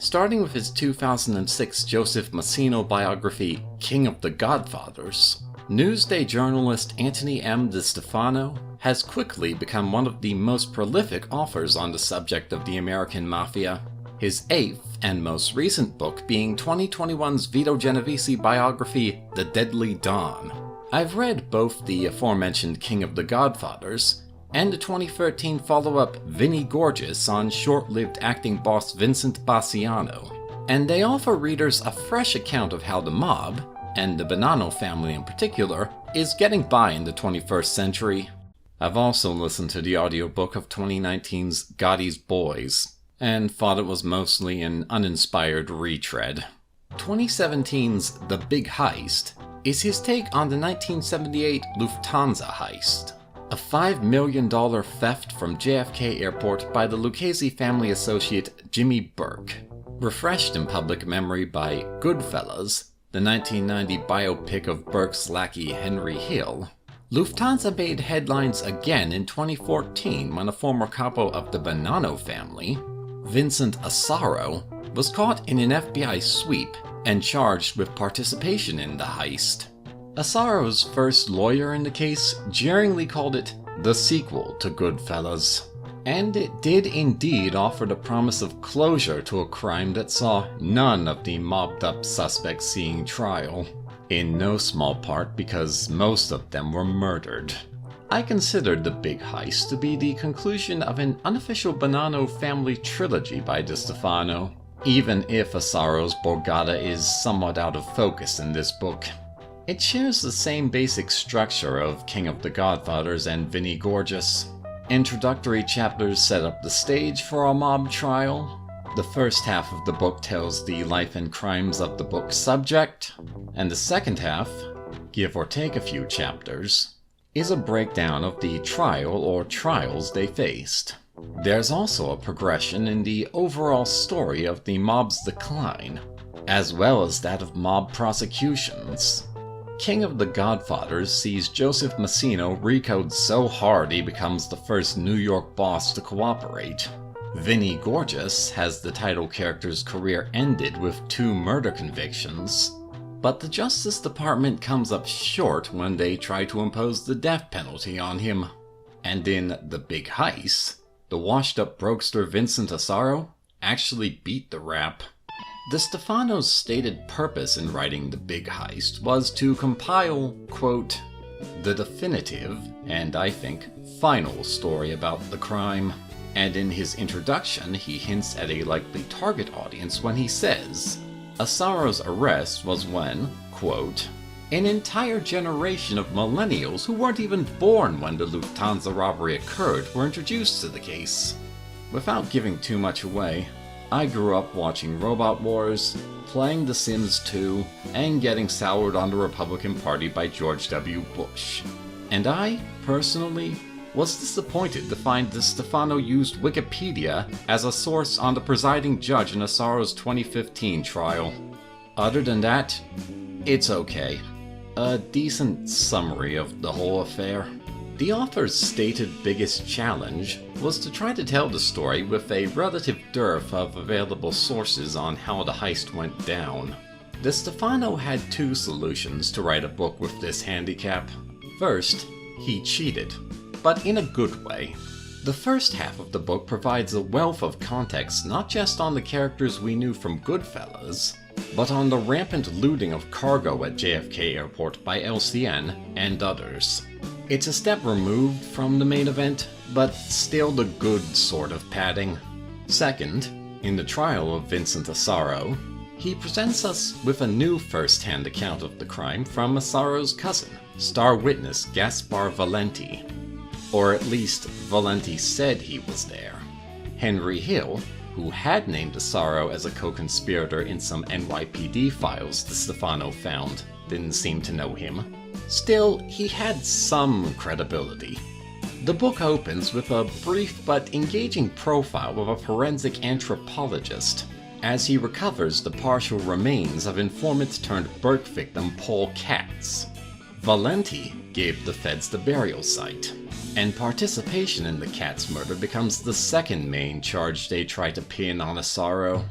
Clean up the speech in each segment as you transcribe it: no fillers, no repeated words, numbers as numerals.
Starting with his 2006 Joseph Massino biography, King of the Godfathers, Newsday journalist Anthony M. DeStefano has quickly become one of the most prolific authors on the subject of the American Mafia, his eighth and most recent book being 2021's Vito Genovese biography, The Deadly Dawn. I've read both the aforementioned King of the Godfathers and the 2013 follow-up Vinnie Gorgeous on short-lived acting boss Vincent Asaro, and they offer readers a fresh account of how the mob, and the Bonanno family in particular, is getting by in the 21st century. I've also listened to the audiobook of 2019's Gotti's Boys, and thought it was mostly an uninspired retread. 2017's The Big Heist is his take on the 1978 Lufthansa heist, a $5 million theft from JFK Airport by the Lucchese family associate Jimmy Burke, refreshed in public memory by Goodfellas, the 1990 biopic of Burke's lackey Henry Hill. Lufthansa made headlines again in 2014 when a former capo of the Bonanno family, Vincent Asaro, was caught in an FBI sweep and charged with participation in the heist. Asaro's first lawyer in the case jeeringly called it the sequel to Goodfellas, and it did indeed offer the promise of closure to a crime that saw none of the mobbed-up suspects seeing trial, in no small part because most of them were murdered. I considered The Big Heist to be the conclusion of an unofficial Bonanno family trilogy by DeStefano, even if Asaro's Borgata is somewhat out of focus in this book. It shares the same basic structure of King of the Godfathers and Vinnie Gorgeous. Introductory chapters set up the stage for a mob trial. The first half of the book tells the life and crimes of the book's subject, and the second half, give or take a few chapters, is a breakdown of the trial or trials they faced. There's also a progression in the overall story of the mob's decline, as well as that of mob prosecutions. King of the Godfathers sees Joseph Massino recode so hard he becomes the first New York boss to cooperate. Vinnie Gorgeous has the title character's career ended with 2 murder convictions, but the Justice Department comes up short when they try to impose the death penalty on him. And in The Big Heist, the washed-up brokester Vincent Asaro actually beat the rap. DeStefano's stated purpose in writing The Big Heist was to compile, quote, the definitive, and I think, final story about the crime. And in his introduction, he hints at a likely target audience when he says, Asaro's arrest was when, quote, an entire generation of millennials who weren't even born when the Lufthansa robbery occurred were introduced to the case. Without giving too much away, I grew up watching Robot Wars, playing The Sims 2, and getting soured on the Republican Party by George W. Bush. And I, personally, was disappointed to find DeStefano used Wikipedia as a source on the presiding judge in Asaro's 2015 trial. Other than that, it's okay. A decent summary of the whole affair. The author's stated biggest challenge was to try to tell the story with a relative dearth of available sources on how the heist went down. DeStefano had 2 solutions to write a book with this handicap. First, he cheated, but in a good way. The first half of the book provides a wealth of context not just on the characters we knew from Goodfellas, but on the rampant looting of cargo at JFK Airport by LCN and others. It's a step removed from the main event, but still the good sort of padding. Second, in the trial of Vincent Asaro, he presents us with a new first-hand account of the crime from Asaro's cousin, star witness Gaspar Valenti. Or at least, Valenti said he was there. Henry Hill, who had named Asaro as a co-conspirator in some NYPD files DeStefano found, didn't seem to know him. Still, he had some credibility. The book opens with a brief but engaging profile of a forensic anthropologist, as he recovers the partial remains of informant-turned-Burke victim Paul Katz. Valenti gave the feds the burial site, and participation in the Katz murder becomes the second main charge they try to pin on Asaro.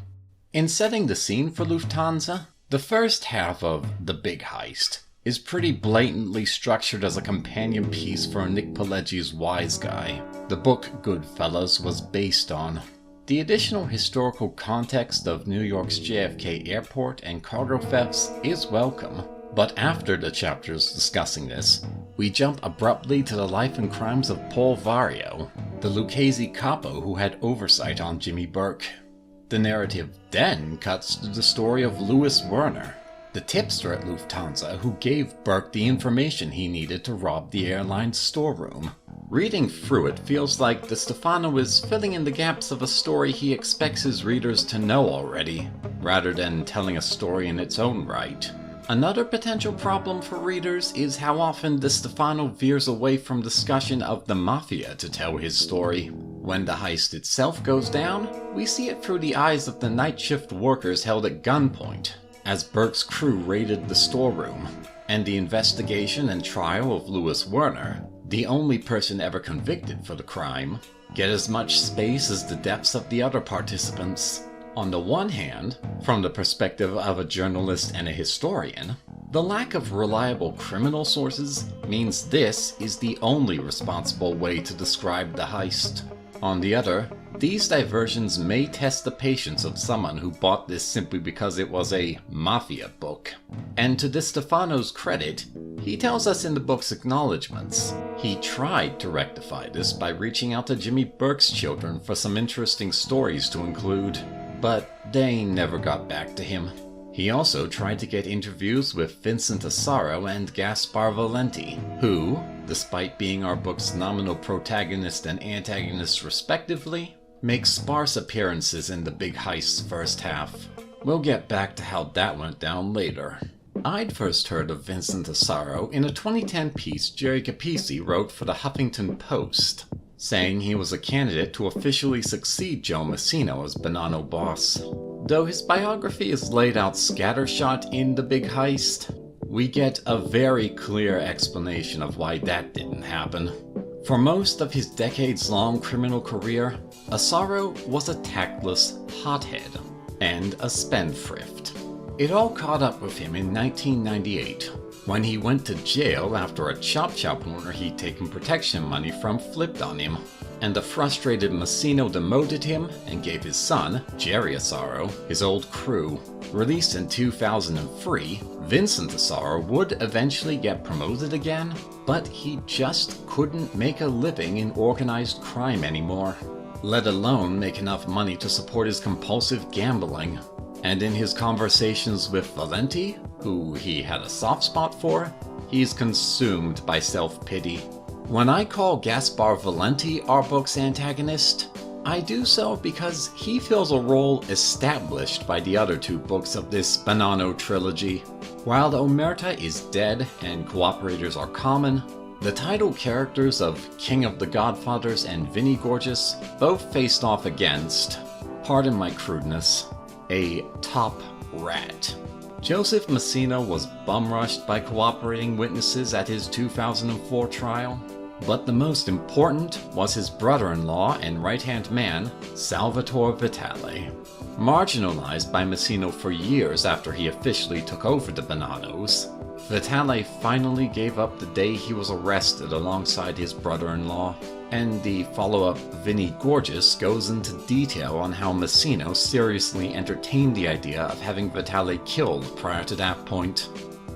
In setting the scene for Lufthansa, the first half of The Big Heist is pretty blatantly structured as a companion piece for Nick Pileggi's Wise Guy, the book Goodfellas was based on. The additional historical context of New York's JFK airport and cargo thefts is welcome, but after the chapters discussing this, we jump abruptly to the life and crimes of Paul Vario, the Lucchese capo who had oversight on Jimmy Burke. The narrative then cuts to the story of Louis Werner, the tipster at Lufthansa who gave Burke the information he needed to rob the airline's storeroom. Reading through it feels like DeStefano is filling in the gaps of a story he expects his readers to know already, rather than telling a story in its own right. Another potential problem for readers is how often DeStefano veers away from discussion of the Mafia to tell his story. When the heist itself goes down, we see it through the eyes of the night shift workers held at gunpoint, as Burke's crew raided the storeroom, and the investigation and trial of Louis Werner, the only person ever convicted for the crime, get as much space as the deaths of the other participants. On the one hand, from the perspective of a journalist and a historian, the lack of reliable criminal sources means this is the only responsible way to describe the heist. On the other, these diversions may test the patience of someone who bought this simply because it was a Mafia book. And to DeStefano's credit, he tells us in the book's acknowledgments, he tried to rectify this by reaching out to Jimmy Burke's children for some interesting stories to include, but they never got back to him. He also tried to get interviews with Vincent Asaro and Gaspar Valenti, who, despite being our book's nominal protagonist and antagonist respectively, make sparse appearances in The Big Heist's first half. We'll get back to how that went down later. I'd first heard of Vincent Asaro in a 2010 piece Jerry Capisi wrote for the Huffington Post, saying he was a candidate to officially succeed Joe Massino as Bonanno boss. Though his biography is laid out scattershot in The Big Heist, we get a very clear explanation of why that didn't happen. For most of his decades-long criminal career, Asaro was a tactless hothead and a spendthrift. It all caught up with him in 1998, when he went to jail after a chop shop owner he'd taken protection money from flipped on him, and the frustrated Massino demoted him and gave his son, Jerry Asaro, his old crew. Released in 2003, Vincent Asaro would eventually get promoted again, but he just couldn't make a living in organized crime anymore, let alone make enough money to support his compulsive gambling. And in his conversations with Valenti, who he had a soft spot for, he's consumed by self-pity. When I call Gaspar Valenti our book's antagonist, I do so because he fills a role established by the other two books of this Bonanno trilogy. While the Omerta is dead and cooperators are common, the title characters of King of the Godfathers and Vinnie Gorgeous both faced off against, pardon my crudeness, a top rat. Joseph Massino was bum-rushed by cooperating witnesses at his 2004 trial, but the most important was his brother-in-law and right-hand man, Salvatore Vitale. Marginalized by Massino for years after he officially took over the Bonannos, Vitale finally gave up the day he was arrested alongside his brother-in-law, and the follow-up Vinnie Gorgeous goes into detail on how Massino seriously entertained the idea of having Vitale killed prior to that point.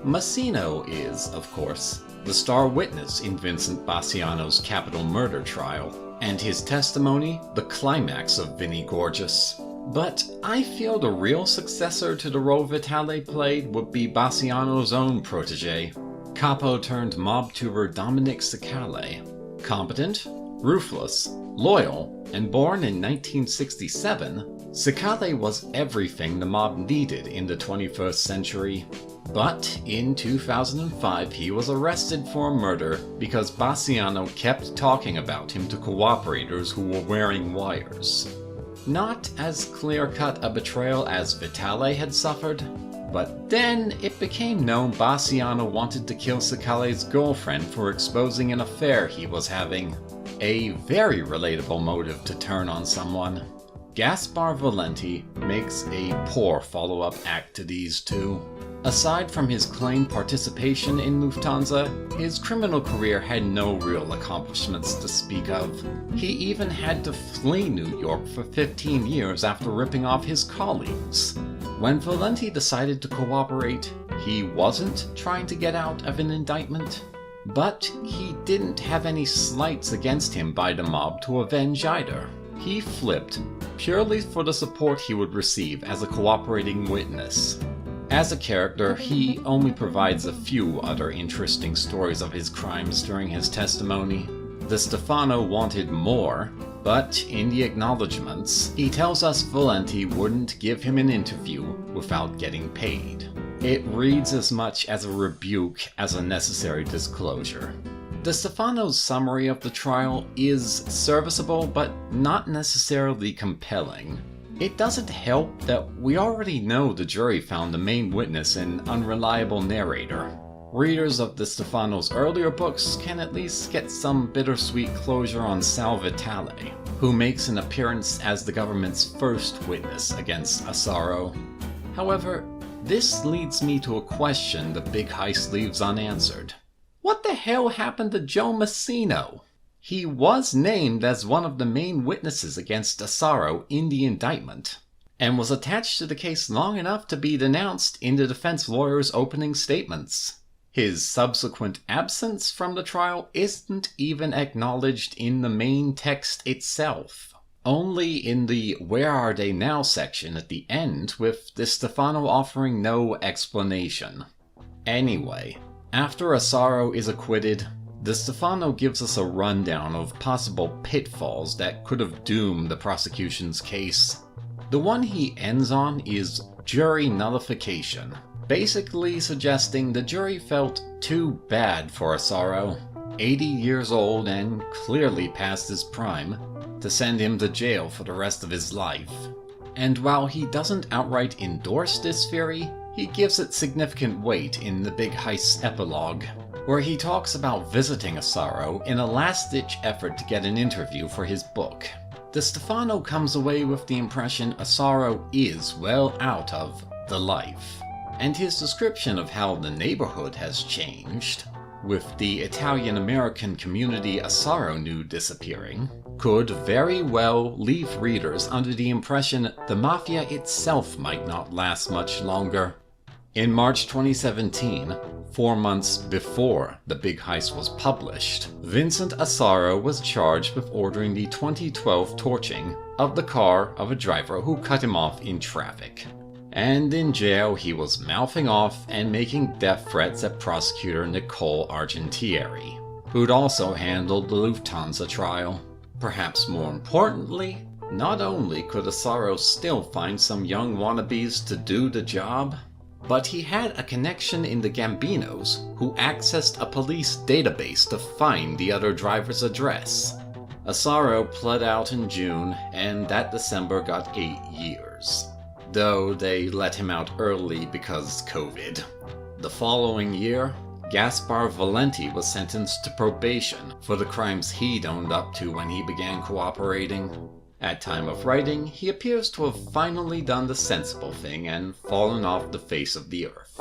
Massino is, of course, the star witness in Vincent Bassiano's capital murder trial, and his testimony the climax of Vinnie Gorgeous. But I feel the real successor to the role Vitale played would be Bassiano's own protege, capo-turned-mob tuber Dominic Cicale. Competent, ruthless, loyal, and born in 1967, Cicale was everything the mob needed in the 21st century. But in 2005 he was arrested for murder because Bassiano kept talking about him to cooperators who were wearing wires. Not as clear-cut a betrayal as Vitale had suffered, but then it became known Bassiano wanted to kill Cicale's girlfriend for exposing an affair he was having. A very relatable motive to turn on someone. Gaspar Valenti makes a poor follow-up act to these two. Aside from his claimed participation in Lufthansa, his criminal career had no real accomplishments to speak of. He even had to flee New York for 15 years after ripping off his colleagues. When Valenti decided to cooperate, he wasn't trying to get out of an indictment, but he didn't have any slights against him by the mob to avenge either. He flipped purely for the support he would receive as a cooperating witness. As a character, he only provides a few other interesting stories of his crimes during his testimony. DeStefano wanted more, but in the acknowledgements, he tells us Valenti wouldn't give him an interview without getting paid. It reads as much as a rebuke as a necessary disclosure. DeStefano's summary of the trial is serviceable, but not necessarily compelling. It doesn't help that we already know the jury found the main witness an unreliable narrator. Readers of DeStefano's earlier books can at least get some bittersweet closure on Sal Vitale, who makes an appearance as the government's first witness against Asaro. However, this leads me to a question the Big Heist leaves unanswered. What the hell happened to Joe Massino? He was named as one of the main witnesses against Asaro in the indictment, and was attached to the case long enough to be denounced in the defense lawyer's opening statements. His subsequent absence from the trial isn't even acknowledged in the main text itself, only in the "Where are they now" section at the end, with DeStefano offering no explanation. Anyway, after Asaro is acquitted, DeStefano gives us a rundown of possible pitfalls that could have doomed the prosecution's case. The one he ends on is jury nullification, basically suggesting the jury felt too bad for Asaro, 80 years old and clearly past his prime, to send him to jail for the rest of his life. And while he doesn't outright endorse this theory, he gives it significant weight in the Big Heist's epilogue, where he talks about visiting Asaro in a last-ditch effort to get an interview for his book. DeStefano comes away with the impression Asaro is well out of the life, and his description of how the neighborhood has changed, with the Italian-American community Asaro knew disappearing, could very well leave readers under the impression the Mafia itself might not last much longer. In March 2017, 4 months before The Big Heist was published, Vincent Asaro was charged with ordering the 2012 torching of the car of a driver who cut him off in traffic. And in jail, he was mouthing off and making death threats at prosecutor Nicole Argentieri, who'd also handled the Lufthansa trial. Perhaps more importantly, not only could Asaro still find some young wannabes to do the job, but he had a connection in the Gambinos who accessed a police database to find the other driver's address. Asaro pled out in June, and that December got 8 years. Though they let him out early because COVID. The following year, Gaspar Valenti was sentenced to probation for the crimes he'd owned up to when he began cooperating. At time of writing, he appears to have finally done the sensible thing and fallen off the face of the earth.